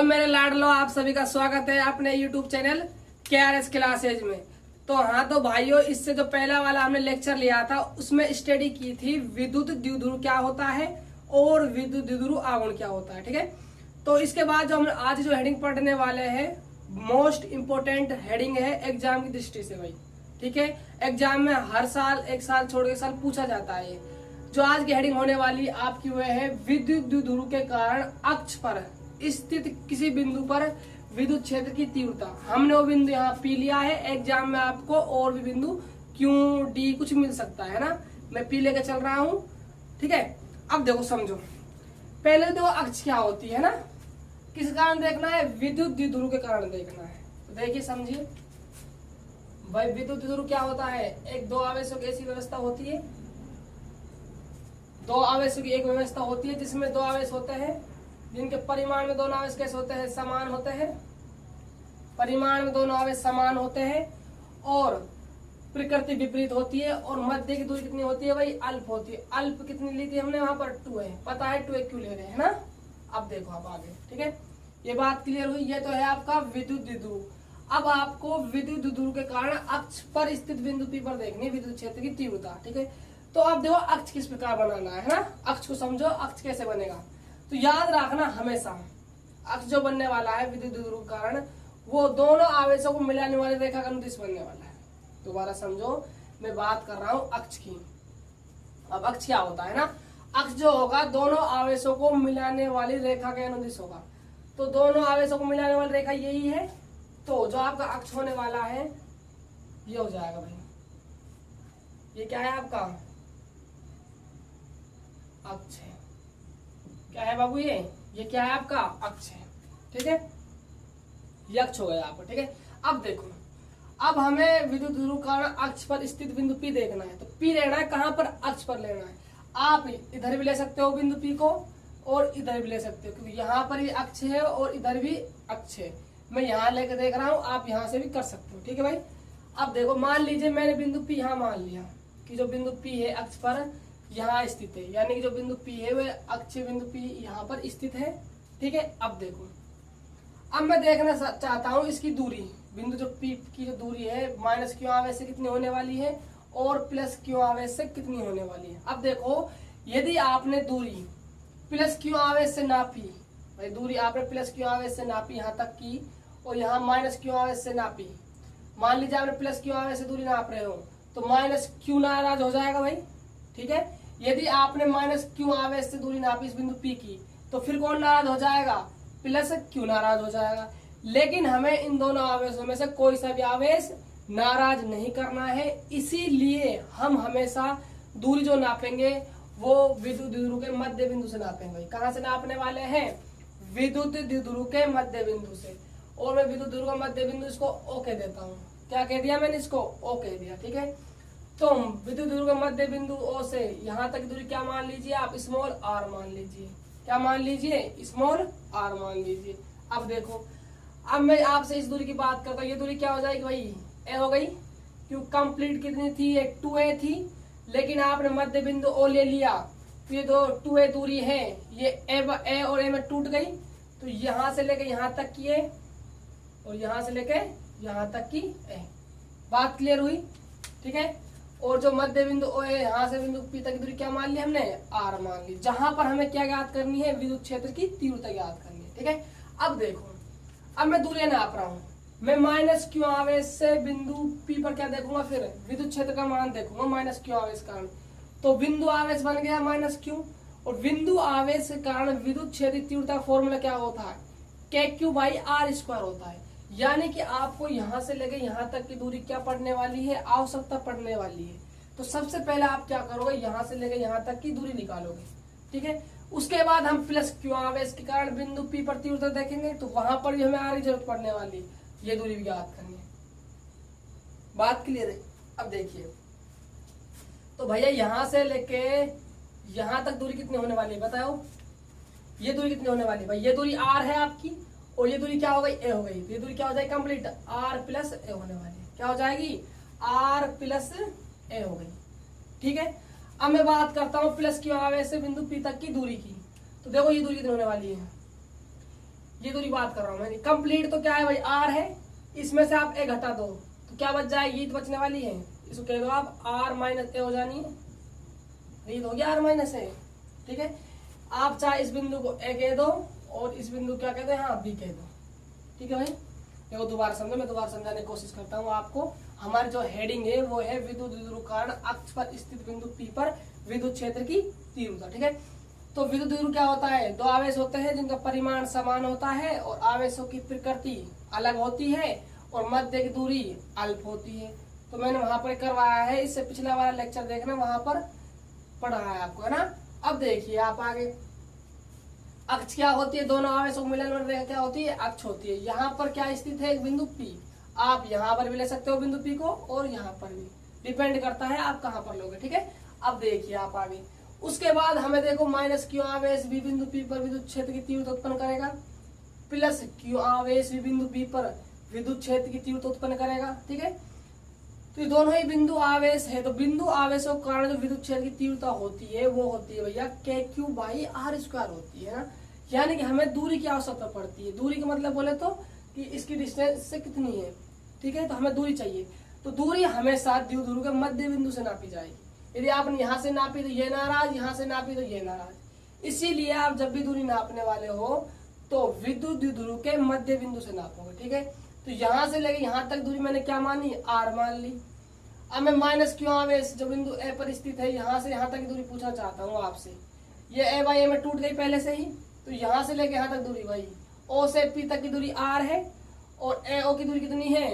मेरे लाडलो, आप सभी का स्वागत है अपने YouTube चैनल KRS क्लासेज में। तो हाँ तो भाइयों, इससे जो पहला वाला हमने लेक्चर लिया था उसमें स्टडी की थी विद्युत द्विध्रुव क्या होता है और विद्युत द्विध्रुव आघूर्ण क्या होता है। ठीक है, तो इसके बाद जो हम आज जो हेडिंग पढ़ने वाले हैं मोस्ट इम्पोर्टेंट हेडिंग है एग्जाम की दृष्टि से भाई। ठीक है, एग्जाम में हर साल एक साल छोड़ के साल पूछा जाता है। जो आज की हेडिंग होने वाली आपकी वह है विद्युत द्विध्रुव के कारण अक्ष पर स्थित किसी बिंदु पर विद्युत क्षेत्र की तीव्रता। हमने वो बिंदु यहाँ पी लिया है, एग्जाम में आपको और भी बिंदु क्यू डी कुछ मिल सकता है ना, मैं पी लेके चल रहा हूँ। ठीक है, अब देखो समझो, पहले देखो अक्ष क्या होती है ना, किस कारण देखना है, विद्युत द्विध्रुव के कारण देखना है। तो देखिए समझिए भाई, विद्युत द्विध्रुव क्या होता है, एक दो आवेशों की ऐसी व्यवस्था होती है, दो आवेशों की एक व्यवस्था होती है जिसमें दो आवेश होते हैं जिनके परिमाण में दोनों आवेश कैसे होते हैं, समान होते हैं। परिमाण में दोनों आवेश समान होते हैं और प्रकृति विपरीत होती है और मध्य की दूरी कितनी होती है भाई, अल्प होती है। अल्प कितनी ली थी हमने, वहां पर 2 है, पता है 2 क्यों ले रहे हैं ना। अब देखो आप आगे, ठीक है, ये बात क्लियर हुई। ये तो है आपका विद्युत द्विध्रुव। अब आपको विद्युत द्विध्रुव के कारण अक्ष पर स्थित बिंदु P पर देखनी विद्युत क्षेत्र की तीव्रता। ठीक है, तो अब देखो अक्ष किस प्रकार बनाना है ना, अक्ष को समझो, अक्ष कैसे बनेगा। तो याद रखना हमेशा, अक्ष जो बनने वाला है विद्युत द्विध्रुव के कारण वो दोनों आवेशों को मिलाने वाली रेखा का अनुदिश बनने वाला है। दोबारा समझो, मैं बात कर रहा हूं अक्ष की। अब अक्ष क्या होता है ना, अक्ष जो होगा दोनों आवेशों को मिलाने वाली रेखा के अनुदिश होगा। तो दोनों आवेशों को मिलाने वाली रेखा यही है, तो जो आपका अक्ष होने वाला है ये हो जाएगा भाई, ये क्या है आपका अक्ष है। क्या है बाबू, ये क्या है आपका अक्ष है। ठीक है, ये अक्ष हो गया आपको। ठीक है, अब देखो, अब हमें विद्युत द्विध्रुव कारण अक्ष पर स्थित बिंदु P देखना है। तो P लेना है कहां पर, अक्ष पर लेना है। आप इधर भी ले सकते हो बिंदु P को और इधर भी ले सकते हो, क्योंकि यहाँ पर भी अक्ष है और इधर भी अक्ष है। मैं यहाँ लेकर देख रहा हूँ, आप यहाँ से भी कर सकते हो। ठीक है भाई, अब देखो मान लीजिए मैंने बिंदु P यहाँ मान लिया कि जो बिंदु P है अक्ष पर यहाँ स्थित है, यानी कि जो बिंदु P है वह अक्षीय बिंदु P यहाँ पर स्थित है। ठीक है, अब देखो, अब मैं देखना चाहता हूँ इसकी दूरी, बिंदु जो P की जो दूरी है माइनस क्यू आवेश से कितनी होने वाली है और प्लस क्यू आवेश से कितनी होने वाली है। अब देखो, यदि आपने दूरी प्लस क्यू आवेश से नापी, भाई दूरी आपने प्लस क्यू आवेश से नापी यहाँ तक की और यहाँ माइनस क्यू आवेश से नापी, मान लीजिए आपने प्लस क्यू आवेश से दूरी नाप रहे हो तो माइनस क्यू नाराज हो जाएगा भाई। ठीक है, यदि आपने माइनस क्यू आवेश से दूरी नापी इस बिंदु P की तो फिर कौन नाराज हो जाएगा, प्लस क्यू नाराज हो जाएगा। लेकिन हमें इन दोनों आवेशों में से कोई सा भी आवेश नाराज नहीं करना है, इसीलिए हम हमेशा दूरी जो नापेंगे वो विद्युत द्विध्रुव के मध्य बिंदु से नापेंगे। कहाँ से नापने वाले हैं, विद्युत द्विध्रुव के मध्य बिंदु से। और मैं विद्युत द्विध्रुव का मध्य बिंदु इसको O कह देता हूँ। क्या कह दिया मैंने, इसको O कह दिया। ठीक है, तो विद्युत द्विध्रुव के मध्य बिंदु O से यहाँ तक दूरी क्या मान लीजिए आप, स्मॉल r मान लीजिए। क्या मान लीजिए, स्मॉल r मान लीजिए। अब देखो, अब मैं आपसे इस दूरी की बात करता हूँ, ये दूरी क्या हो जाएगी भाई, a हो गई, क्यों कंप्लीट कितनी थी, एक 2a थी, लेकिन आपने मध्य बिंदु O ले लिया तो ये दो 2a दूरी है, ये a और a में टूट गई, तो यहाँ से लेके यहाँ तक की a और यहाँ से लेके यहाँ तक की a। बात क्लियर हुई। ठीक है, और जो मध्य बिंदु O है यहाँ से बिंदु P तक की दूरी क्या मान ली हमने, r मान ली, जहां पर हमें क्या ज्ञात करनी है, विद्युत क्षेत्र की तीव्रता ज्ञात करनी है। ठीक है, अब देखो, अब मैं दूरी नाप रहा हूँ, मैं माइनस क्यू आवेश से बिंदु P पर क्या देखूंगा, फिर विद्युत क्षेत्र का मान देखूंगा माइनस क्यू आवेश के कारण। तो बिंदु आवेश बन गया माइनस क्यू, और बिंदु आवेश के कारण विद्युत क्षेत्र की तीव्रता फॉर्मूला क्या होता है, KQ/R² होता है। यानी कि आपको यहाँ से लेके यहाँ तक की दूरी क्या पड़ने वाली है, आवश्यकता पड़ने वाली है। तो सबसे पहले आप क्या करोगे, यहाँ से लेके यहाँ तक की दूरी निकालोगे। ठीक है, उसके बाद हम प्लस क्यू आवेश के कारण बिंदु P पर तीव्रता देखेंगे, तो वहां पर भी हमें R की जरूरत पड़ने वाली है, ये दूरी भी ज्ञात करनी है। बात क्लियर है। अब देखिए, तो भैया यहाँ से लेके यहाँ तक दूरी कितनी होने वाली है बताओ, ये दूरी कितनी होने वाली है भाई, ये दूरी R है आपकी और ये दूरी क्या हो गई, a हो गई, तो ये दूरी क्या हो जाएगी कंप्लीट, r प्लस a होने वाली है। क्या हो जाएगी, r प्लस a हो गई। ठीक है, अब मैं बात करता हूँ प्लस क्यू आवेश से बिंदु P तक की दूरी की। तो देखो ये दूरी कितनी होने वाली है, ये दूरी बात कर रहा हूँ मैं। कंप्लीट तो क्या है भाई, आर है, इसमें से आप ए घटा दो तो क्या बच जाएगी, ये तो बचने वाली है, इसको कह दो आप आर माइनस ए हो जानी है, ये हो गया आर माइनस ए। ठीक है, आप चाहे इस बिंदु को ए कह दो और इस बिंदु क्या कहते हैं, हाँ बी कह दो। ठीक है भाई, देखो दोबारा समझो, मैं दोबारा समझाने की कोशिश करता हूँ आपको। हमारी जो हेडिंग है वो है विद्युत द्विध्रुव कारण अक्ष पर स्थित बिंदु पी पर विद्युत क्षेत्र की तीव्रता। ठीक है, तो विद्युत द्विध्रुव क्या होता है, दो आवेश होते हैं जिनका परिमाण समान होता है और आवेशों की प्रकृति अलग होती है और मध्य की दूरी अल्प होती है। तो मैंने वहां पर करवाया है, इससे पिछला वाला लेक्चर देखना, वहां पर पढ़ाया है आपको, है ना। अब देखिए आप आगे, अक्ष क्या होती है, दोनों आवेशों को मिलन में क्या होती है, अक्ष होती है। यहाँ पर क्या स्थित है, एक बिंदु P, आप यहाँ पर भी ले सकते हो बिंदु P को और यहाँ पर भी, डिपेंड करता है आप कहाँ पर लोगे। ठीक है, अब देखिए आप आगे, उसके बाद हमें देखो माइनस क्यू आवेश भी बिंदु P पर विद्युत क्षेत्र की तीव्रता उत्पन्न करेगा, प्लस क्यू आवेश भी बिंदु P पर विद्युत क्षेत्र की तीव्रता उत्पन्न करेगा। ठीक है, तो ये दोनों ही बिंदु आवेश है, तो बिंदु आवेशों के कारण जो विद्युत क्षेत्र की तीव्रता होती है वो होती है भैया के क्यू बाई आर स्क्वायर होती है ना। यानी कि हमें दूरी की आवश्यकता पड़ती है। दूरी का मतलब बोले तो कि इसकी डिस्टेंस से कितनी है। ठीक है, तो हमें दूरी चाहिए, तो दूरी हमेशा द्विध्रुव के मध्य बिंदु से नापी जाएगी। यदि आपने यहाँ से नापी तो ये नाराज, यहाँ से नापी तो ये नाराज। इसीलिए आप जब भी दूरी नापने वाले हो तो विद्युत द्विध्रुव के मध्य बिंदु से नापोगे। ठीक है, तो यहाँ से लेके यहाँ तक दूरी मैंने क्या मानी, आर मान ली। अब मैं माइनस क्यू आवेश जो बिंदु ए पर स्थित है, यहाँ से यहाँ तक की दूरी पूछना चाहता हूँ आपसे। ये ए बाई ए में टूट गई पहले से ही, तो यहाँ से लेके यहाँ तक दूरी भाई ओ से पी तक की दूरी आर है और ए ओ की दूरी कितनी है,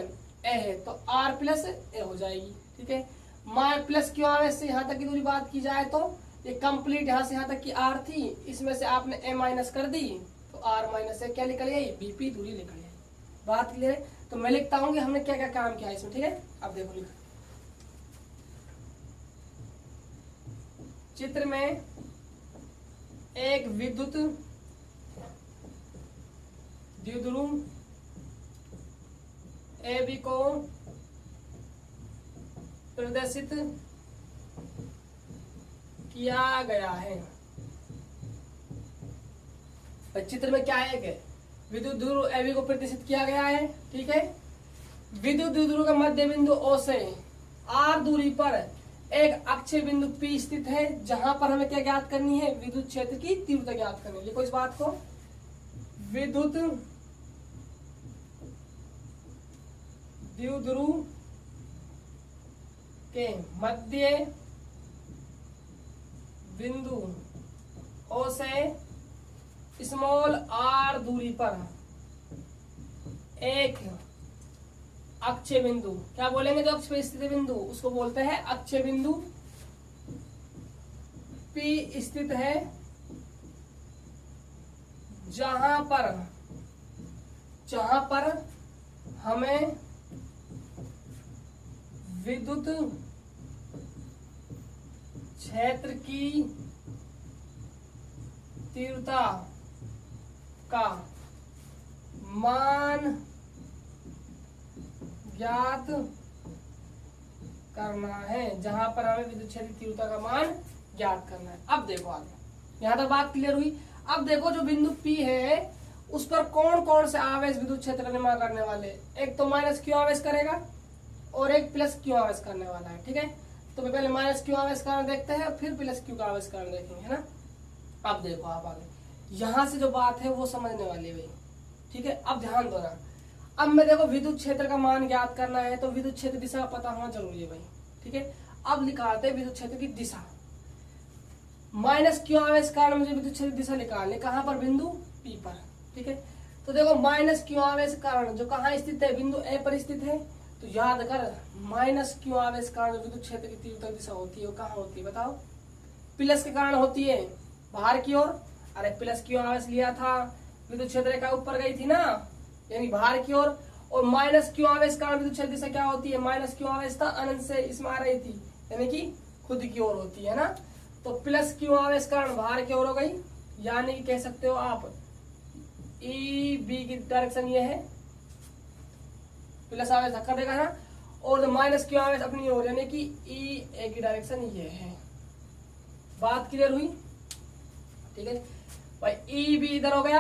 ए है, तो आर प्लस ए हो जाएगी। ठीक है, माइ प्लस क्यू आवेश से यहाँ तक की दूरी बात की जाए तो ये कंप्लीट यहाँ से यहाँ तक की आर थी, इसमें से आपने ए माइनस कर दी तो आर माइनस ए क्या निकल गई, बीपी दूरी निकल गई। बात क्लियर है, तो मैं लिखता हूँ कि हमने क्या क्या काम किया इसमें। ठीक है, अब देखो लिखो, चित्र में एक विद्युत द्विध्रुव ए बी को प्रदर्शित किया गया है। चित्र में क्या है, विद्युत द्विध्रुव ए बी को प्रदर्शित किया गया है। ठीक है, विद्युत द्विध्रुव का मध्य बिंदु ओ से आर दूरी पर एक अक्षीय बिंदु P स्थित है, जहां पर हमें क्या ज्ञात करनी है, विद्युत क्षेत्र की तीव्रता ज्ञात करनी है। लिखो इस बात को, विद्युत द्विध्रुव के मध्य बिंदु O से स्मॉल r दूरी पर एक अक्षीय बिंदु, क्या बोलेंगे, जो अक्ष पर स्थित बिंदु उसको बोलते हैं अक्षीय बिंदु P स्थित है, जहां पर हमें विद्युत क्षेत्र की तीव्रता का मान ज्ञात करना है, जहां पर हमें विद्युत क्षेत्र की तीव्रता का मान ज्ञात करना है। अब देखो आगे, यहां तक बात क्लियर हुई। अब देखो जो बिंदु P है उस पर कौन कौन से आवेश विद्युत क्षेत्र का निर्माण करने वाले, एक तो माइनस क्यू आवेश करेगा और एक प्लस क्यू आवेश करने वाला है। ठीक है, तो पहले माइनस क्यू आवेश कारण देखते हैं, फिर प्लस क्यू का आवेश कारण देखेंगे, है ना। अब देखो आप आगे, यहां से जो बात है वो समझने वाली है भाई। ठीक है, अब ध्यान दो ना, अब मैं देखो विद्युत क्षेत्र का मान ज्ञात करना है तो विद्युत क्षेत्र दिशा पता होना जरूरी है भाई। ठीक है, अब निकालते हैं विद्युत क्षेत्र की दिशा। माइनस क्यू आवेश कारण मुझे विद्युत क्षेत्र दिशा निकालनी, कहां पर, बिंदु P पर। ठीक है, तो देखो माइनस क्यू आवेश कारण जो कहाँ स्थित है, बिंदु A पर स्थित है, तो याद कर माइनस क्यू आवेश कारण विद्युत क्षेत्र की तीव्रता दिशा होती है वो कहाँ होती है बताओ, प्लस के कारण होती है बाहर की ओर। अरे प्लस क्यू आवेश लिया था, विद्युत क्षेत्र का ऊपर गई थी ना, यानी बाहर की ओर। और माइनस क्यू आवेश कारण विद्युत क्षेत्र दिशा क्या होती है, माइनस क्यू आवेश था अनंत से इसमें आ रही थी, यानी कि खुद की ओर होती है ना। तो प्लस क्यू आवेश कारण बाहर की ओर हो गई, यानी कह सकते हो आप ई बी की डायरेक्शन ये है, प्लस आवेश धक्का देगा ना, और माइनस क्यू आवेश अपनी ओर, यानी कि ई ए की डायरेक्शन ये है। बात क्लियर हुई। ठीक है भाई, ई बी इधर हो गया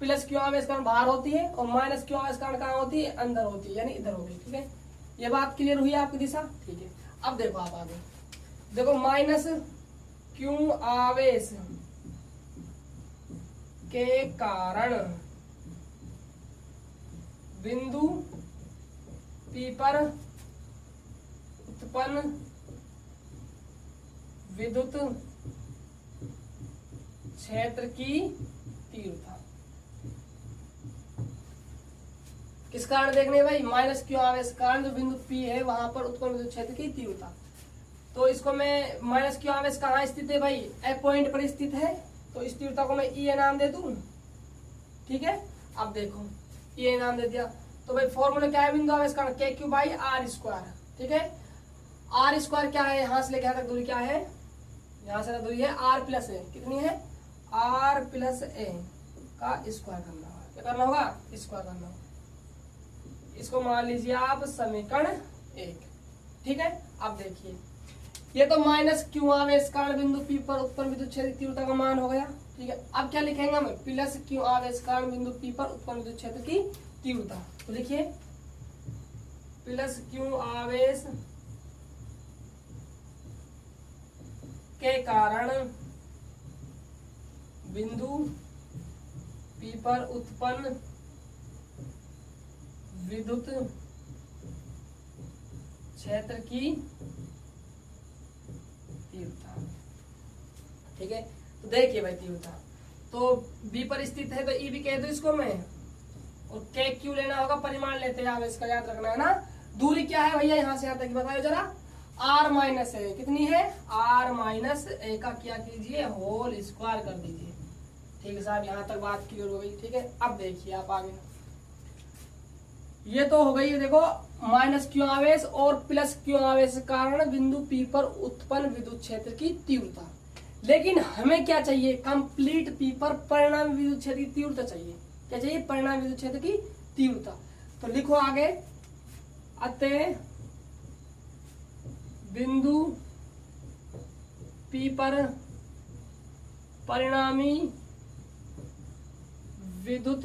प्लस क्यू आवेश कारण बाहर होती है और माइनस क्यू आवेश कारण कहाँ होती है, अंदर होती है, यानी इधर होगी। ठीक है, ये बात क्लियर हुई आपकी दिशा। ठीक है, अब देखो आप आगे देखो, माइनस क्यू आवेश के कारण बिंदु P पर उत्पन्न विद्युत क्षेत्र की तीव्रता किस कारण देखने भाई, माइनस क्यू आवेश कारण जो बिंदु P है वहां पर उत्पन्न विद्युत क्षेत्र की तीव्रता। तो इसको मैं माइनस क्यू आवेश कहाँ स्थित है भाई, F पॉइंट पर स्थित है, तो इस तीव्रता को मैं E नाम दे दूं। ठीक है, अब देखो E नाम दे दिया, तो भाई फॉर्मूला क्या है बिंदु आवेश कारण, के क्यू बाई आर स्क्वायर। ठीक है, आर स्क्वायर क्या है, यहाँ से लेके यहाँ तक दूरी क्या है, यहाँ से दूरी है आर प्लस ए, कितनी है, आर प्लस ए का स्क्वायर करना होगा। क्या करना होगा, स्क्वायर करना होगा। इसको मान लीजिए आप समीकरण 1। ठीक है, अब देखिए ये तो माइनस क्यू आवेश कारण बिंदु P पर उत्पन्न विद्युत क्षेत्र की तीव्रता का मान हो गया। ठीक है, अब क्या लिखेंगे हम, प्लस क्यू आवेश कारण बिंदु P पर उत्पन्न विद्युत क्षेत्र की तीव्रता। तो लिखिए प्लस क्यू आवेश के कारण बिंदु P पर उत्पन्न विद्युत क्षेत्र की तीव्रता। ठीक है, तो देखिए भाई तीव्रता तो बी पर स्थित है तो ई भी कह दो इसको मैं, और के क्यू लेना होगा, परिमाण लेते हैं आवेश का, याद रखना है ना। दूरी क्या है भैया यहाँ से यहाँ तक बताओ जरा, आर माइनस ए, कितनी है, आर माइनस ए का क्या कीजिए, होल स्क्वायर कर दीजिए। ठीक है साहब, यहाँ तक बात क्लियर हो गई। ठीक है, अब देखिए आप आगे, ये तो हो गई है देखो माइनस क्यू आवेश और प्लस क्यू आवेश के कारण बिंदु P पर उत्पन्न विद्युत क्षेत्र की तीव्रता। लेकिन हमें क्या चाहिए, कंप्लीट P पर परिणामी विद्युत क्षेत्र की तीव्रता चाहिए। क्या चाहिए, परिणामी विद्युत क्षेत्र की तीव्रता। तो लिखो आगे, अतः बिंदु P पर परिणामी विद्युत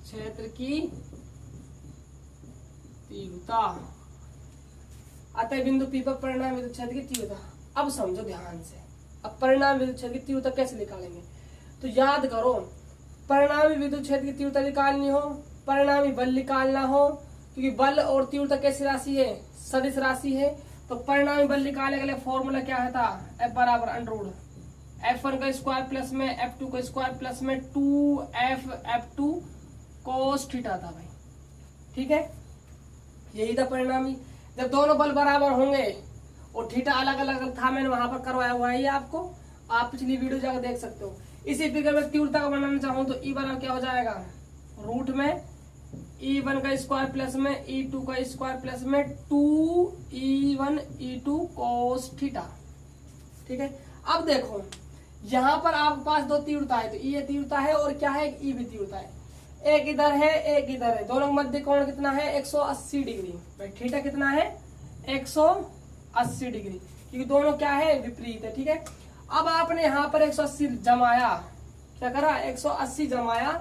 क्षेत्र की तीव्रता, अतः बिंदु P पर परिणामी विद्युत क्षेत्र की तीव्रता। अब समझो ध्यान से, अब परिणामी विद्युत क्षेत्र की तीव्रता कैसे निकालेंगे, तो याद करो, परिणामी विद्युत क्षेत्र की तीव्रता निकालनी हो, परिणामी बल निकालना हो, क्योंकि बल और तीव्रता कैसी राशि है, सदिश राशि है। तो परिणामी बल निकालने के लिए फॉर्मूला क्या है था, F बराबर अंडर F1 का स्क्वायर प्लस में F2 का स्क्वायर प्लस में 2F F2 कोस थीटा था भाई। ठीक है, यही था परिणामी। जब दोनों बल बराबर होंगे और थीटा अलग अलग था, मैंने वहां पर करवाया हुआ है आपको, आप पिछली वीडियो जाकर देख सकते हो। इसी फिगर में तीव्रता को बनाना चाहूँ तो E बराबर क्या हो जाएगा, रूट में E1 का स्क्वायर प्लस में E2 का स्क्वायर प्लस में 2E1 E2 कोस थीटा। ठीक है, अब देखो यहाँ पर आपके पास दो तीव्रता है, तो ये तीव्रता है और क्या है, E भी तीव्रता है। एक इधर है एक इधर है, दोनों का मध्य कोण कितना है, 180 डिग्री। भाई थीटा कितना है, 180 डिग्री, क्योंकि दोनों क्या है, विपरीत है। ठीक है, अब आपने यहाँ पर 180 जमाया, क्या करा, 180 जमाया,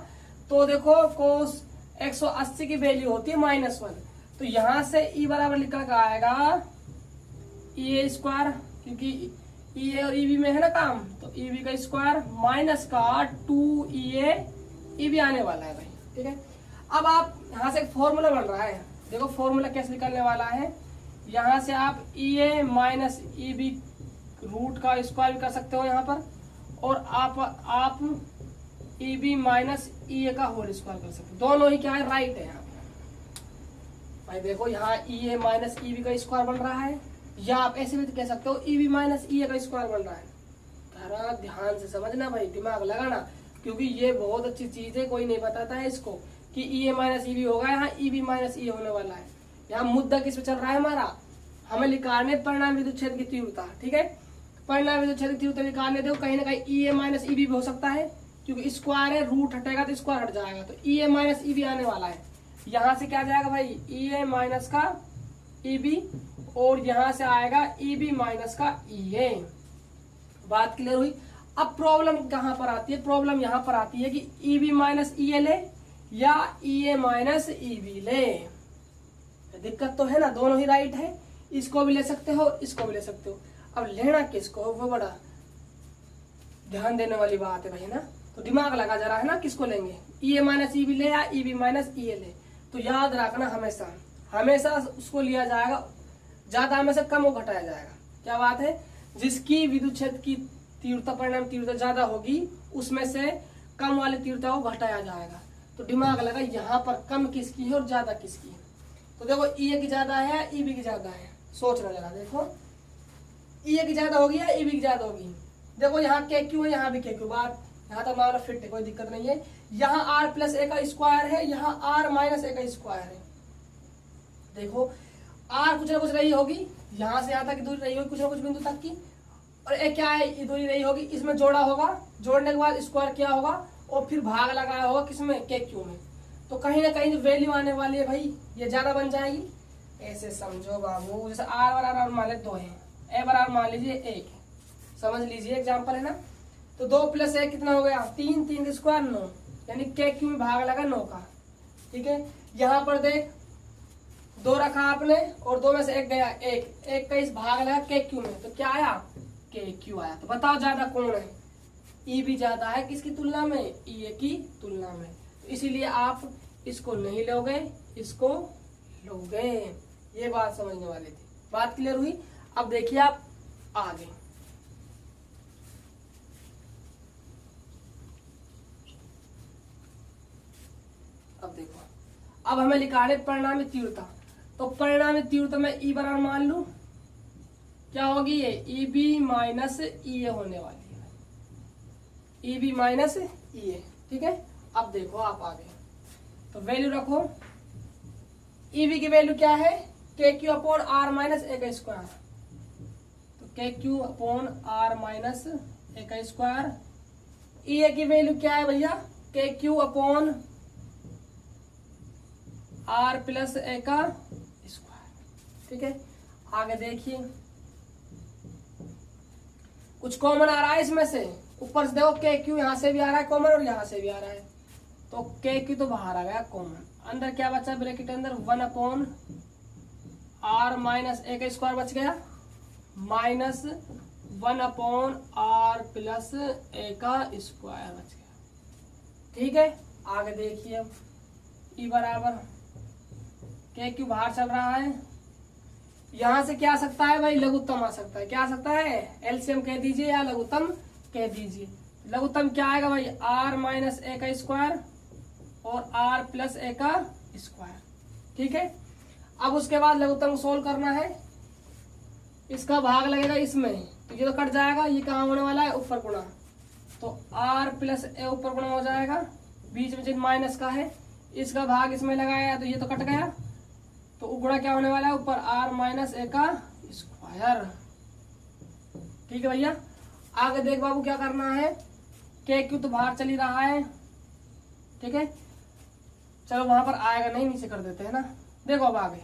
तो देखो कोस 180 की वैल्यू होती है -1, तो यहाँ से E बराबर निकल कर आएगा E स्क्वायर, क्योंकि E और E में है ना काम, तो E का स्क्वायर माइनस का 2EA E भी आने वाला है भाई। ठीक है, अब आप यहाँ से फॉर्मूला बन रहा है, देखो फॉर्मूला कैसे निकलने वाला है, यहाँ से आप EA माइनस EB रूट का स्क्वायर भी कर सकते हो यहाँ पर, और आप EB माइनस EA का होल स्क्वायर कर सकते हो, दोनों ही क्या है, राइट है यहाँ पे भाई। देखो यहाँ EA माइनस EB का स्क्वायर बन रहा है, या आप ऐसे भी कह सकते हो EB माइनस EA का स्क्वायर बन रहा है। जरा ध्यान से समझना भाई, दिमाग लगाना, क्योंकि ये बहुत अच्छी चीज है, कोई नहीं बताता है इसको कि EA माइनस EB होगा, यहाँ EB माइनस EA होने वाला है। यहाँ मुद्दा किस पे चल रहा है हमारा, हमें निकालने परिणामी विद्युत क्षेत्र की तीव्रता। ठीक है, परिणामी विद्युत क्षेत्र की तीव्रता निकालने दो, कहीं ना कहीं EA माइनस EB भी हो सकता है, क्योंकि स्क्वायर है, रूट हटेगा तो स्क्वायर हट जाएगा, तो EA माइनस EB आने वाला है। यहाँ से क्या जाएगा भाई, EA माइनस का EB, और यहाँ से आएगा EB माइनस का EA। बात क्लियर हुई। अब प्रॉब्लम कहाँ पर आती है, प्रॉब्लम यहाँ पर आती है कि ई बी माइनस ई ए ले या ई ए माइनस ई बी ले। दिक्कत तो है ना, दोनों ही राइट है, इसको भी ले सकते हो इसको भी ले सकते हो। अब लेना किसको, वो बड़ा ध्यान देने वाली बात है भाई ना, तो दिमाग लगा जा रहा है ना किसको लेंगे, ई ए माइनस ई बी ले या ई बी माइनस ई ए ले। तो याद रखना हमेशा हमेशा उसको लिया जाएगा, ज्यादा में से कम को घटाया जाएगा। क्या बात है, जिसकी विद्युत क्षेत्र की तीव्रता परिणाम तीव्रता ज्यादा होगी उसमें से कम वाली तीव्रता को घटाया जाएगा। तो दिमाग लगा यहाँ पर कम किसकी है और ज्यादा किसकी है। तो देखो ई ए की ज्यादा है या ई बी की ज्यादा है, सोचना जरा। देखो ई ए की ज्यादा होगी या ई बी की ज्यादा होगी। देखो यहाँ के क्यू है, यहाँ भी के क्यू, बात यहाँ तक हमारा फिट है, कोई दिक्कत नहीं है। यहाँ आर प्लस ए का स्क्वायर है, यहाँ आर माइनस ए का स्क्वायर है। देखो आर कुछ ना कुछ रही होगी, यहाँ से यहाँ तक की दूरी रही होगी कुछ ना कुछ बिंदु तक की, और ए क्या है, ये दूरी रही होगी, इसमें जोड़ा होगा, जोड़ने के बाद स्क्वायर किया होगा और फिर भाग लगाया होगा किसमें, के क्यू में। तो कहीं ना कहीं जो वैल्यू आने वाली है भाई ये ज्यादा बन जाएगी। ऐसे समझो बाबू, जैसे आर बराबर मान लीजिए 2 है, ए बराबर मान लीजिए 1 है, समझ लीजिए एग्जाम्पल है ना। तो 2 प्लस 1 कितना हो गया, 3, 3 का स्क्वायर 9, यानी के क्यू में भाग लगा 9 का। ठीक है, यहाँ पर देख 2 रखा आपने और 2 में से 1 गया, 1 का इस भाग लगा के क्यू में, तो क्या आया, के क्यू आया। तो बताओ ज्यादा कौन है, ई भी ज्यादा है किसकी तुलना में, ई ए की तुलना में। तो इसीलिए आप इसको नहीं लोगे, इसको लोगे। ये बात समझने वाली थी, बात क्लियर हुई। अब देखिए आप आगे, अब देखो, अब हमें लिखा है परिणामी तीव्रता। तो परिणामी तीव्रता में ई बराबर मान लू क्या होगी, ये ई बी माइनस ई ए होने वाली है, ई बी माइनस ई ए। ठीक है, अब देखो आप आगे, तो वैल्यू रखो, ई बी की वैल्यू क्या है, के क्यू अपॉन आर माइनस ए का स्क्वायर। तो के क्यू अपॉन आर माइनस ए का स्क्वायर। ई ए की वैल्यू क्या है भैया, के क्यू अपॉन आर प्लस ए का स्क्वायर। ठीक है, आगे देखिए कुछ कॉमन आ रहा है इसमें से, ऊपर से देखो के क्यू यहाँ से भी आ रहा है कॉमन और यहाँ से भी आ रहा है, तो के क्यू तो बाहर आ गया कॉमन। अंदर क्या बचा ब्रैकेट अंदर, 1 अपॉन आर माइनस ए का स्क्वायर बच गया, माइनस 1 अपॉन आर प्लस ए का स्क्वायर बच गया। ठीक है, आगे देखिए अब ई बराबर के क्यू बाहर चल रहा है, यहां से क्या आ सकता है भाई, लघुत्तम आ सकता है। क्या आ सकता है, एलसीएम कह दीजिए या लघुत्तम कह दीजिए। लघुत्तम क्या आएगा भाई, आर माइनस ए का स्क्वायर और आर प्लस ए का स्क्वायर। ठीक है, अब उसके बाद लघुत्तम सोल्व करना है, इसका भाग लगेगा इसमें, तो ये तो कट जाएगा, ये कहाँ होने वाला है, ऊपर गुणा, तो आर प्लस ए ऊपर गुणा हो जाएगा, बीच में चिन्ह माइनस का है, इसका भाग इसमें लगाया तो ये तो कट गया, तो गुणा क्या होने वाला है, ऊपर आर माइनस ए का स्क्वायर। ठीक है भैया, आगे देख बाबू क्या करना है, के क्यू तो बाहर चली रहा है। ठीक है, चलो वहां पर आएगा नहीं, नीचे कर देते हैं ना। देखो अब आगे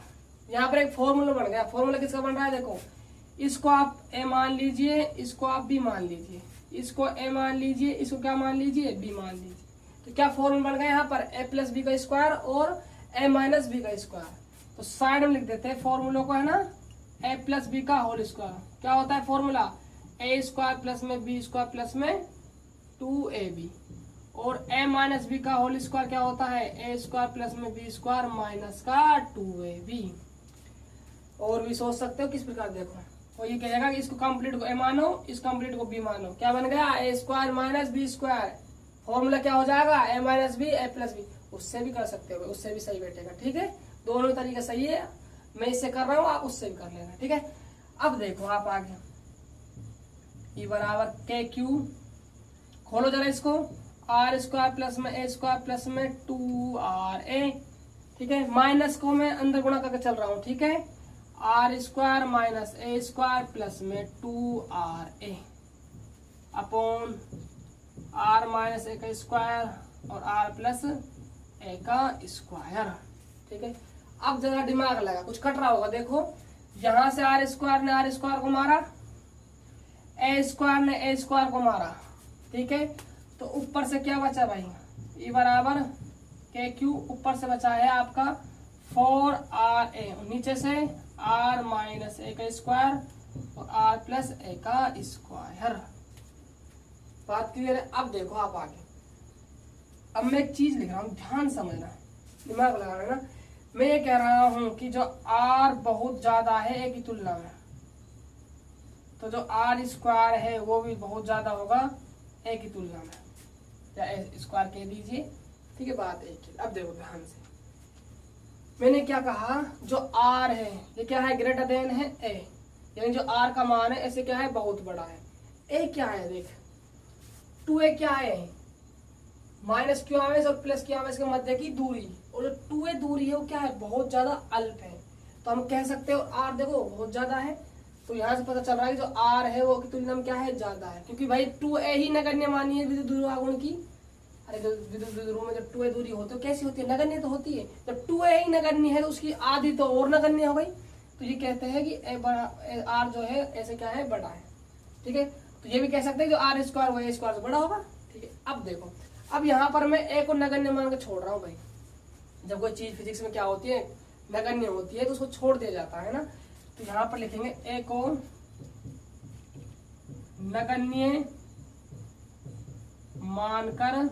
यहाँ पर एक फॉर्मूला बन गया, फॉर्मूला किसका बन रहा है, देखो इसको आप ए मान लीजिए, इसको आप बी मान लीजिए, इसको ए मान लीजिए, इसको क्या मान लीजिए, बी मान लीजिए। तो क्या फॉर्मूला बन गया यहाँ पर, ए प्लस बी का स्क्वायर और ए माइनस बी का स्क्वायर। तो साइड में लिख देते हैं फॉर्मूला को, है ना, ए प्लस बी का होल स्क्वायर। क्या होता है फॉर्मूला, ए स्क्वायर प्लस में बी स्क्वायर प्लस में 2ab, और ए माइनस बी का होल स्क्वायर क्या होता है, ए स्क्वायर प्लस में बी स्क्वायर माइनस का 2ab। और भी सोच सकते हो किस प्रकार, देखो वो ये कहेगा कि इसको कंप्लीट को ए मानो, इस कंप्लीट को बी मानो, क्या बन गया, A square minus B square. Formula क्या हो जाएगा, A minus B A plus B. उससे भी कर सकते हो, उससे भी सही बैठेगा। ठीक है, दोनों तरीके सही है, मैं इससे कर रहा हूँ, आप उससे भी कर लेना। ठीक है, अब देखो आप आगे, ई बराबर के क्यू, खोलो जरा इसको, आर स्क्वायर प्लस में ए स्क्वायर प्लस में 2ra। ठीक है, माइनस को मैं अंदर गुणा करके चल रहा हूँ। ठीक है, R square minus A square plus में 2ra अपॉन आर माइनस ए का स्क्वायर और आर प्लस ए का स्क्वायर। ठीक है, अब जरा दिमाग लगा, कुछ कट रहा होगा। देखो यहां से आर स्क्वायर ने आर स्क्वायर को मारा, ए स्क्वायर ने ए स्क्वायर को मारा, ठीक है। तो ऊपर से क्या बचा भाई, E बराबर के क्यू, ऊपर से बचा है आपका 4RA, नीचे से R माइनस ए का स्क्वायर और R प्लस ए का स्क्वायर। बात क्लियर है। अब देखो आप आगे, अब मैं एक चीज लिख रहा हूँ, ध्यान समझना, दिमाग लगाना ना। मैं ये कह रहा हूं कि जो R बहुत ज्यादा है ए की तुलना में, तो जो R स्क्वायर है वो भी बहुत ज्यादा होगा ए की तुलना में, या ए स्क्वायर कह दीजिए, ठीक है। बात एक ही। अब देखो ध्यान से, मैंने क्या कहा, जो R है ये क्या है, ग्रेटर देन है ए, यानी जो R का मान है ऐसे क्या है, बहुत बड़ा है। ए क्या है देख, 2a क्या है, माइनस क्यू आवेश और प्लस क्यू आवेश के मध्य की दूरी, और जो 2a दूरी है वो क्या है, बहुत ज्यादा अल्प है। तो हम कह सकते हो R देखो बहुत ज्यादा है, तो यहाँ से पता चल रहा है कि जो R है वो की तुलना में क्या है, ज्यादा है, क्योंकि भाई 2a ही नगण्य मानी है विद्युत ध्रुव आघूर्ण की। अरे जो विद्युत ध्रुव में जब 2a दूरी होती है कैसी होती है, नगण्य तो होती है। जब 2a ही नगण्य है तो उसकी आधी तो और नगण्य हो गई। तो ये कहते हैं कि R जो है ऐसे क्या है, बड़ा है, ठीक है। तो ये भी कह सकते हैं जो R स्क्वायर वो a स्क्वायर से बड़ा होगा, ठीक है। अब देखो, अब यहाँ पर मैं a को नगण्य मान के छोड़ रहा हूँ भाई। जब कोई चीज फिजिक्स में क्या होती है, नगण्य होती है, तो उसको छोड़ दिया जाता है ना। तो यहाँ पर लिखेंगे a को नगण्य मानकर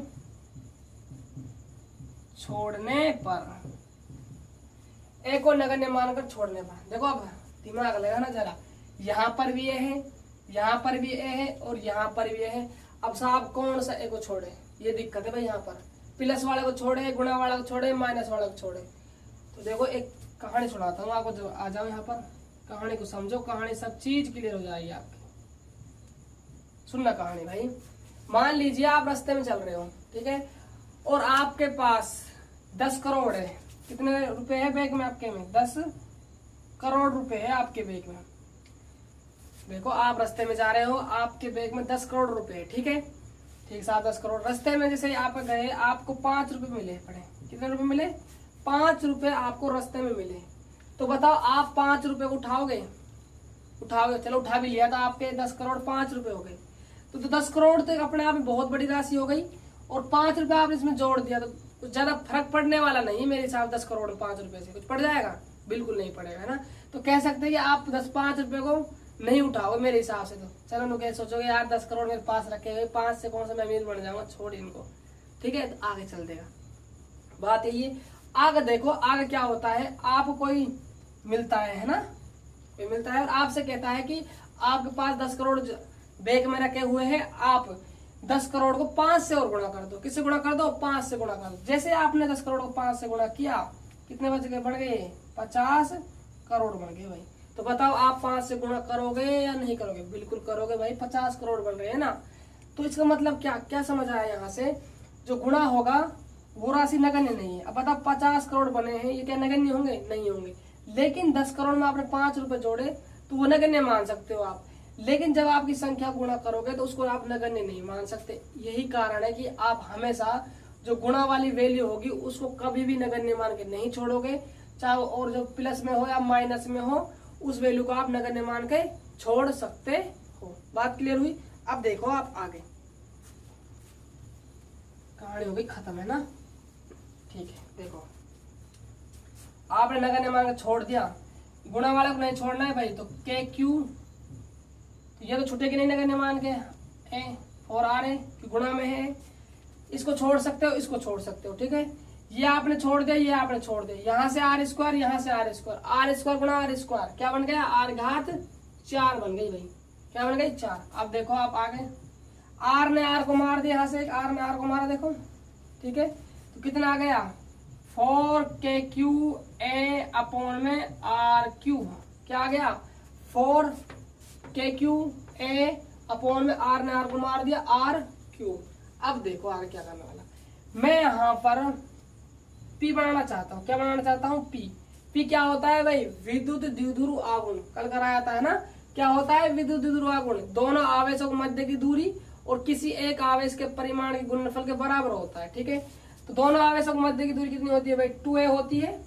छोड़ने पर, a को नगण्य मानकर छोड़ने पर। देखो अब दिमाग लगाना जरा, यहाँ पर भी a है, यहाँ पर भी a है और यहाँ पर भी a है। अब साहब कौन सा a को छोड़े, ये दिक्कत है भाई। यहाँ पर प्लस वाले को छोड़े, गुणा वाले को छोड़े, माइनस वाले को छोड़े। तो देखो एक कहानी सुनाता हूँ आपको, जो आ जाओ यहाँ पर, कहानी को समझो, कहानी सब चीज क्लियर हो जाएगी आपकी। सुनना कहानी भाई। मान लीजिए आप रास्ते में चल रहे हो, ठीक है, और आपके पास 10 करोड़ है। कितने रुपए है बैग में आपके में, 10 करोड़ रुपए है आपके बैग में। देखो आप रास्ते में जा रहे हो, आपके बैग में 10 करोड़ रुपए है, ठीक है, ठीक साहब 10 करोड़। रास्ते में जैसे आप गए, आपको 5 रुपए मिले पड़े। कितने रुपए मिले, 5 रुपए आपको रास्ते में मिले। तो बताओ आप 5 रुपए को उठाओगे, उठाओगे, चलो उठा भी लिया, तो आपके 10 करोड़ 5 रुपए हो गए। तो 10 करोड़ तो अपने आप में बहुत बड़ी राशि हो गई, और 5 रुपए आपने इसमें जोड़ दिया, तो कुछ ज्यादा फर्क पड़ने वाला नहीं है मेरे हिसाब। 10 करोड़ 5 रुपए से कुछ पड़ जाएगा, बिल्कुल नहीं पड़ेगा, है ना। तो कह सकते हैं कि आप 5 रुपए को नहीं उठाओगे मेरे हिसाब से। तो चलो नु सोचोगे यार 10 करोड़ मेरे पास रखे हुए, 5 से कौन सा मैं अमीर बन जाऊंगा, छोड़ इनको, ठीक है। तो आगे चल देगा, बात यही है। आगे देखो, आगे क्या होता है, आपको कोई मिलता है ना, कोई मिलता है और आपसे कहता है कि आपके पास 10 करोड़ बैंक में रखे हुए हैं, आप 10 करोड़ को 5 से और गुणा कर दो। किससे गुणा कर दो, 5 से गुणा कर दो। जैसे आपने 10 करोड़ को 5 से गुणा किया, कितने बच गए, बढ़ गए 50 करोड़ बन गए भाई। तो बताओ आप 5 से गुणा करोगे या नहीं करोगे, बिल्कुल करोगे भाई, 50 करोड़ बन रहे हैं ना। तो इसका मतलब क्या क्या समझ आया यहाँ से, जो गुणा होगा वो राशि नगण्य नहीं है। अब बताओ 50 करोड़ बने हैं, ये क्या नगण्य होंगे, नहीं होंगे। लेकिन 10 करोड़ में आपने 5 रुपए जोड़े तो वो नगण्य मान सकते हो आप। लेकिन जब आपकी संख्या गुणा करोगे तो उसको आप नगण्य नहीं मान सकते। यही कारण है कि आप हमेशा जो गुणा वाली वैल्यू होगी उसको कभी भी नगण्य मान के नहीं छोड़ोगे, चाहे और जो प्लस में हो या माइनस में हो, उस वैल्यू को आप नगण्य मान के छोड़ सकते हो। बात क्लियर हुई। अब देखो आप आगे, कहानी हो गई खत्म, है ना, ठीक है। देखो आपने नगण्य मान के छोड़ दिया, गुणा वाले को नहीं छोड़ना है भाई, तो के क्यू, तो ये तो छुटेगी नहीं नगण्य मान के, ए और आर है कि गुणा में है, इसको छोड़ सकते हो, इसको छोड़ सकते हो, ठीक है। ये आपने छोड़ दिया, ये आपने छोड़ दिया, यहाँ से आर स्क्वायर, यहाँ से आर स्क्वायर, आर स्क्वायर गुणा आर स्क्वायर क्या बन गया, आर घात 4 बन गई भाई, क्या बन गई 4। अब देखो आप आगे, आर ने आर को मार दिया, यहाँ से आर ने आर को मारा, देखो ठीक है। तो कितना आ गया, 4 KQ A अपॉन में आर क्यू, क्या आ गया 4 KQ A अपॉन में आर ने आर को मार दिया आर क्यू। अब देखो आगे क्या करने वाला, मैं यहाँ पर P बनाना चाहता हूँ। क्या बनाना चाहता हूँ, P क्या होता है भाई, विद्युत द्विध्रुव आघूर्ण, कल कराया था, है ना। क्या होता है विद्युत द्विध्रुव आघूर्ण, दोनों आवेशों के मध्य की दूरी और किसी एक आवेश के परिमाण के गुणनफल के बराबर होता है, ठीक है। तो दोनों आवेशों के मध्य की दूरी कितनी होती है भाई, 2a होती है,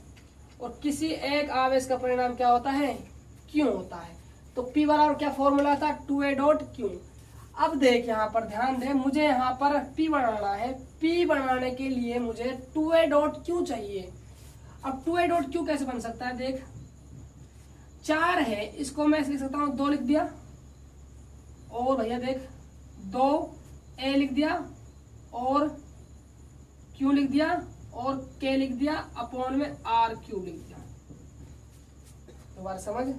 और किसी एक आवेश का परिणाम क्या होता है, Q होता है। तो P बराबर क्या फॉर्मूला था, 2a डॉट Q। अब देख यहाँ पर ध्यान दे, मुझे यहाँ पर P बनाना है। P बनाने के लिए मुझे 2a डॉट Q चाहिए। अब 2a डॉट Q कैसे बन सकता है, देख 4 है, इसको मैं लिख सकता हूँ 2 लिख दिया, और भैया देख 2a लिख दिया, और Q लिख दिया, और K लिख दिया, अपॉन में R क्यूब लिख दिया। दोबारा समझ,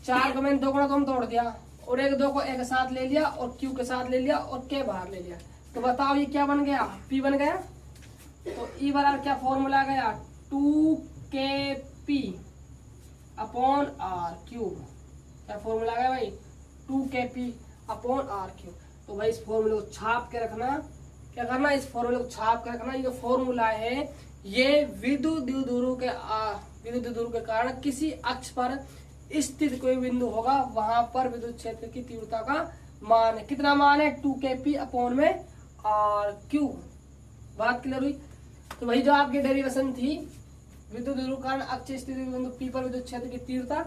4 को मैंने 2 गुणा तो हम तोड़ दिया, और 1 2 को एक साथ ले लिया, और Q के साथ ले लिया, और K बाहर ले लिया। तो बताओ ये क्या बन गया, P बन गया। तो E बराबर क्या फॉर्मूला गया, 2kp अपॉन R क्यूब। क्या फॉर्मूला गया भाई, 2kp अपॉन R क्यूब। तो भाई इस फॉर्मूले को छाप के रखना, क्या करना, इस फॉर्मूले को छाप के रखना। ये जो फॉर्मूला है ये विद्युत द्विध्रुव के कारण किसी अक्ष पर स्थित कोई बिंदु होगा, वहां पर विद्युत क्षेत्र की तीव्रता का मान है। कितना मान है, 2kp अपॉन में R क्यूब। बात क्लियर हुई। तो वही जो आपकी डेरिवेशन थी, विद्युत द्विध्रुव कारण अक्ष स्थित बिंदु P पर विद्युत क्षेत्र की तीव्रता,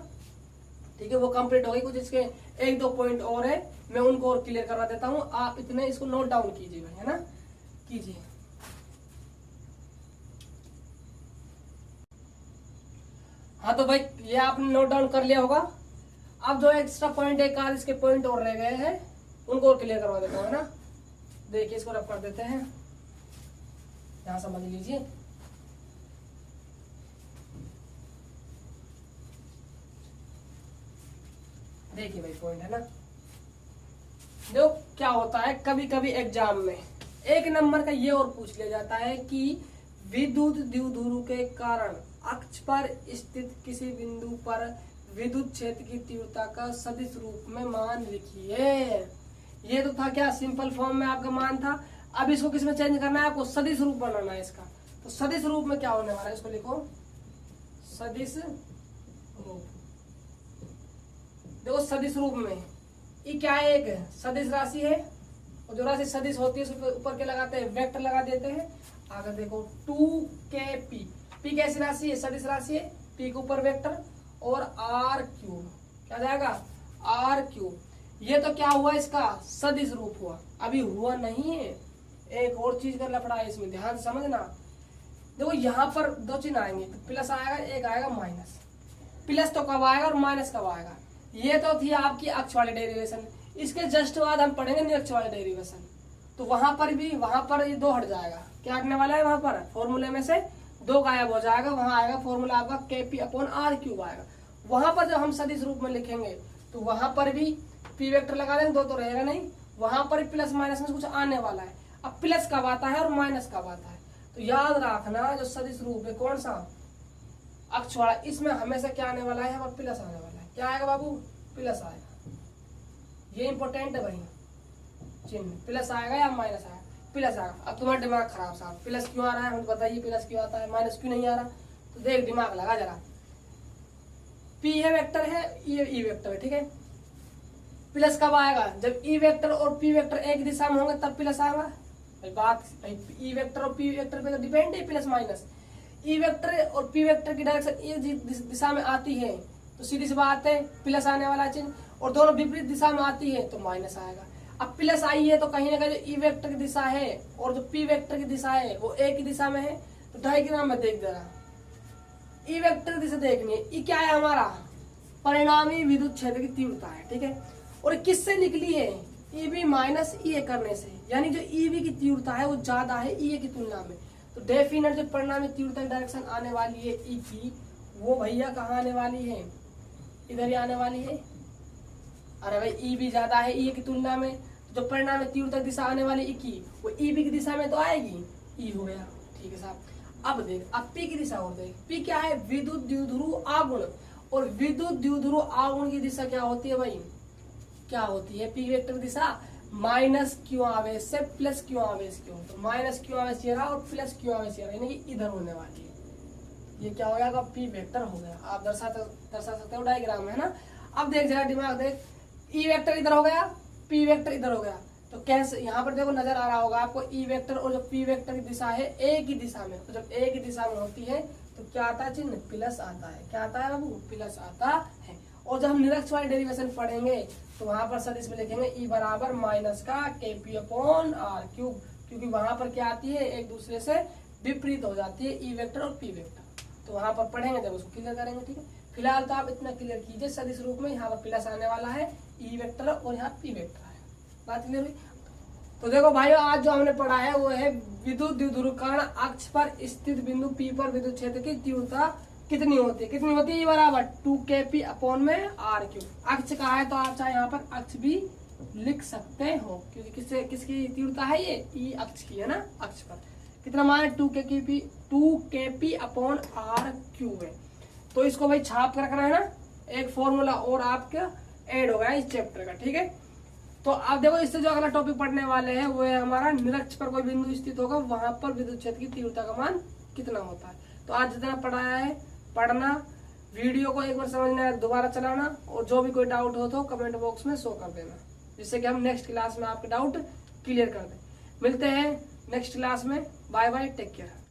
ठीक है, वो कंप्लीट हो गई। कुछ इसके 1-2 पॉइंट और है, मैं उनको और क्लियर करवा देता हूँ। आप इतने इसको नोट डाउन कीजिए भाई, है ना, कीजिए। हाँ तो भाई ये आपने नोट डाउन कर लिया होगा। अब जो एक्स्ट्रा पॉइंट एक आध इसके पॉइंट और रह गए हैं, उनको और क्लियर करवा देता हूँ, है ना। देखिए इसको रफ कर देते हैं, यहां समझ लीजिए। देखिए भाई पॉइंट है ना, जो क्या होता है कभी कभी एग्जाम में 1 नंबर का ये और पूछ लिया जाता है कि विद्युत द्विध्रुव के कारण अक्ष पर स्थित किसी बिंदु पर विद्युत क्षेत्र की तीव्रता का सदिश रूप में मान लिखिए। ये तो था क्या, सिंपल फॉर्म में आपका मान था। अब इसको किस में चेंज करना है, आपको सदिश रूप बनाना है इसका। तो सदिश रूप में क्या होने वाला है, इसको लिखो सदिश रूप। देखो सदिश रूप में ये क्या है, एक सदिश राशि है, और जो राशि सदिश होती है उसके ऊपर क्या लगाते हैं, वेक्टर लगा देते हैं। आगे देखो 2kp, p कैसी राशि है, सदिश राशि है, p के ऊपर वेक्टर, और r क्यूब, क्या जाएगा r क्यूब। ये तो क्या हुआ, इसका सदिश रूप हुआ। अभी हुआ नहीं है, एक और चीज का लफड़ा है इसमें, ध्यान से समझना। देखो यहाँ पर 2 चिन्ह आएंगे, प्लस आएगा, एक आएगा माइनस। प्लस तो कब आएगा और माइनस कब आएगा। ये तो थी आपकी अक्ष वाली डेरिवेशन, इसके जस्ट बाद हम पढ़ेंगे निरक्ष वाली डेरिवेशन। तो वहां पर ये 2 हट जाएगा। क्या हटने वाला है, वहां पर फॉर्मूले में से 2 गायब हो जाएगा। वहां आएगा फॉर्मूला आपका kp अपॉन r क्यूब आएगा। वहां पर जब हम सदिश रूप में लिखेंगे तो वहां पर भी p वेक्टर लगा देंगे, 2 तो रहेगा नहीं। वहां पर प्लस माइनस में कुछ आने वाला है। अब प्लस कब आता है और माइनस कब आता है, तो याद रखना जो सदिश रूप है कौन सा, अक्ष वाला, इसमें हमेशा क्या आने वाला है, हमारा प्लस आने वाला है। क्या आएगा बाबू, प्लस आएगा। ये इंपॉर्टेंट है भाई, चिन्ह प्लस आएगा या माइनस आएगा, प्लस आएगा। अब तुम्हारा दिमाग खराब साहब, प्लस क्यों आ रहा है मुझे बताइए, प्लस क्यों आता है, माइनस क्यों नहीं आ रहा। तो देख दिमाग लगा जरा, P है वेक्टर है, ये E वेक्टर है, ठीक है। प्लस कब आएगा, जब E वेक्टर और P वेक्टर एक दिशा में होंगे तब प्लस आएगा। भाई बात E वेक्टर और P वेक्टर पे तो डिपेंड है प्लस माइनस। E वेक्टर और P वेक्टर की डायरेक्शन एक दिशा में आती है तो सीधी सी बात है प्लस आने वाला चिन्ह, और दोनों विपरीत दिशा में आती है तो माइनस आएगा। अब प्लस आई है तो कहीं ना कहीं जो E वेक्टर की दिशा है और जो P वेक्टर की दिशा है वो एक ही दिशा में है। तो डायग्राम में देख जरा, E वेक्टर की दिशा देखनी है। E क्या है हमारा, परिणामी विद्युत क्षेत्र की तीव्रता है, ठीक है। और किससे निकली है, EB माइनस EA करने से, यानी जो EB की तीव्रता है वो ज्यादा है EA की तुलना में। तो डेफिनेट जो परिणामी तीव्रता की डायरेक्शन आने वाली है E की, वो भैया कहाँ आने वाली है, इधर ही आने वाली है। अरे भाई EB ज्यादा है EA की तुलना में, तो जो परिणामी तीव्रता दिशा आने वाली E की वो EB की दिशा में तो आएगी, E हो गया, ठीक है साहब। अब देख, अब P की दिशा और देख, P क्या है, विद्युत द्विध्रुव आगुण, और विद्युत द्विध्रुव आगुण की दिशा क्या होती है भाई, क्या होती है, P वेक्टर दिशा माइनस क्यू आवेश से प्लस क्यू आवेश की ओर। तो माइनस क्यू आवेश ये रहा और प्लस क्यू आवेश ये रहा, यानी कि इधर होने वाली है। ये क्या हो गया, P वेक्टर हो गया। आप दर्शा सकते हो डायग्राम में, है ना। अब देख जरा दिमाग देख, E वेक्टर इधर हो गया, P वेक्टर इधर हो गया, तो कैसे यहाँ पर देखो नजर आ रहा होगा आपको, E वेक्टर और जो P वेक्टर की दिशा है एक ही दिशा में। तो जब एक ही दिशा में होती है तो क्या आता है चिन्ह, प्लस आता है। क्या आता है बाबू, प्लस आता है। और जब हम निरक्ष वाली डेरिवेशन पढ़ेंगे तो वहां पर सदिश में लिखेंगे ई बराबर माइनस का KP अपॉन R क्यूब, क्योंकि वहां पर क्या आती है एक दूसरे से विपरीत हो जाती है ई वेक्टर और पी वेक्टर। तो वहां पर पढ़ेंगे जब उसको क्लियर करेंगे। ठीक है, फिलहाल तो आप इतना क्लियर कीजिए सदिश रूप में यहाँ पर प्लस आने वाला है ई वेक्टर और यहाँ पी वेक्टर है। बात क्लियर हुई? तो देखो भाइयों आज जो हमने पढ़ा है वो है विद्युत द्विध्रुवीकरण अक्ष पर स्थित बिंदु P पर विद्युत क्षेत्र की तीव्रता कितनी होती है? कितनी होती है? बराबर 2kp अपॉन में R क्यूब। अक्ष का है तो आप चाहे यहाँ पर अक्ष भी लिख सकते हो, क्योंकि किसकी तीव्रता है ये? ई अक्ष की है ना, अक्ष पर कितना मान है? 2kp अपॉन R क्यूब है। तो इसको भाई छाप कर रखना है ना, एक फॉर्मूला और आपका ऐड हो गया इस चैप्टर का। ठीक है, तो आप देखो इससे जो अगला टॉपिक पढ़ने वाले हैं वो है हमारा निरक्ष पर कोई बिंदु स्थित होगा वहां पर विद्युत क्षेत्र की तीव्रता का मान कितना होता है। तो आज जितना पढ़ाया है पढ़ना, वीडियो को एक बार समझना है, दोबारा चलाना, और जो भी कोई डाउट हो तो कमेंट बॉक्स में शो कर देना, जिससे कि हम नेक्स्ट क्लास में आपके डाउट क्लियर कर दें। मिलते हैं नेक्स्ट क्लास में। Bye bye, take care.